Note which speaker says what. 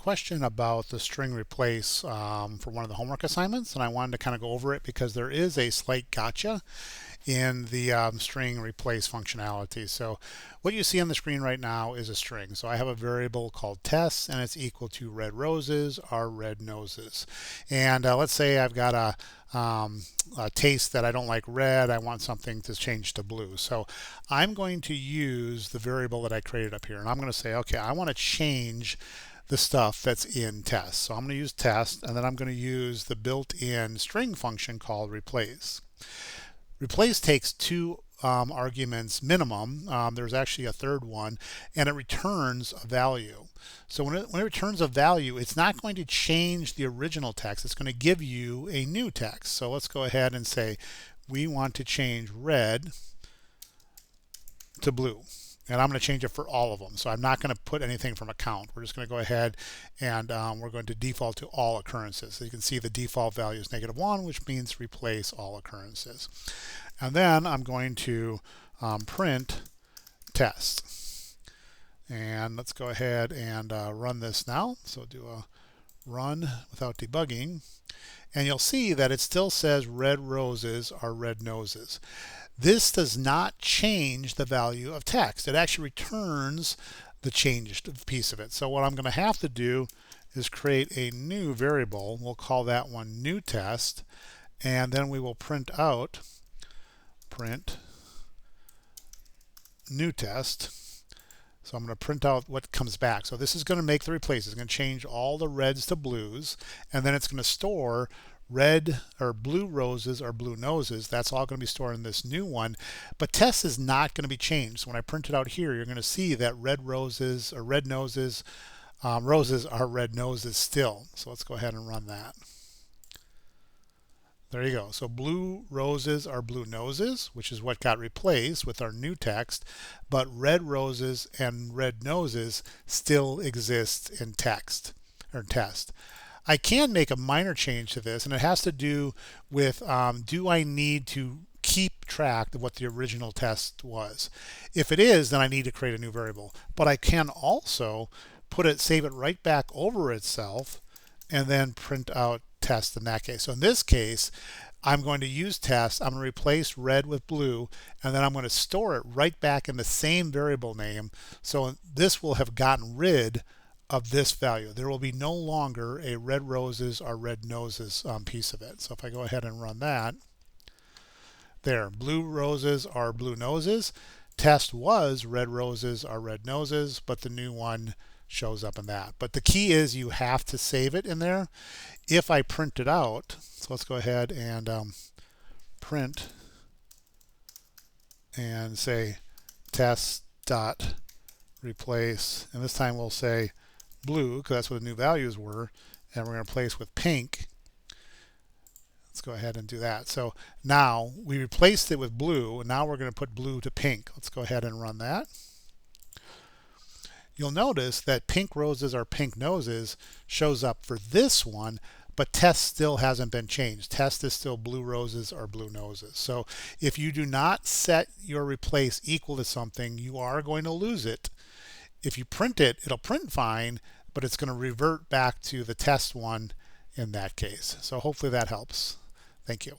Speaker 1: question about the string replace for one of the homework assignments, and I wanted to kind of go over it because there is a slight gotcha in the string replace functionality. So what you see on the screen right now is a string. So I have a variable called tests, and it's equal to red roses are red noses. And let's say I've got a taste that I don't like red. I want something to change to blue. So I'm going to use the variable that I created up here, and I'm going to say, okay, I want to change the stuff that's in test. So I'm going to use test, and then I'm going to use the built-in string function called replace. Replace takes two arguments minimum. There's actually a third one, and it returns a value. So when it returns a value, it's not going to change the original text. It's going to give you a new text. So let's go ahead and say we want to change red to blue. And I'm going to change it for all of them. So I'm not going to put anything from a count. We're just going to go ahead and we're going to default to all occurrences. So you can see the default value is -1, which means replace all occurrences. And then I'm going to print test. And let's go ahead and run this now. So do a run without debugging. And you'll see that it still says red roses are red noses. This does not change the value of text. It actually returns the changed piece of it. So what I'm going to have to do is create a new variable. We'll call that one new test, and then we will print out print new test. So I'm going to print out what comes back. So this is going to make the replace. It's going to change all the reds to blues, and then it's going to store red or blue roses or blue noses. That's all going to be stored in this new one. But test is not going to be changed. So when I print it out here, you're going to see that red roses or red noses, roses are red noses still. So let's go ahead and run that. There you go. So blue roses are blue noses, which is what got replaced with our new text, but red roses and red noses still exist in text or test. I can make a minor change to this, and it has to do with do I need to keep track of what the original test was? If it is, then I need to create a new variable. But I can also save it right back over itself, and then print out test in that case. So in this case, I'm going to use test. I'm going to replace red with blue, and then I'm going to store it right back in the same variable name. So this will have gotten rid of this value. There will be no longer a red roses or red noses piece of it. So if I go ahead and run that, there, blue roses are blue noses. Test was red roses are red noses, but the new one shows up in that. But the key is you have to save it in there. If I print it out, so let's go ahead and print and say test dot replace, and this time we'll say blue because that's what the new values were, and we're going to replace with pink. Let's go ahead and do that. So now we replaced it with blue, and now we're going to put blue to pink. Let's go ahead and run that. You'll notice that pink roses or pink noses shows up for this one, but test still hasn't been changed. Test is still blue roses or blue noses. So if you do not set your replace equal to something, you are going to lose it. If you print it, it'll print fine, but it's going to revert back to the test one in that case. So hopefully that helps. Thank you.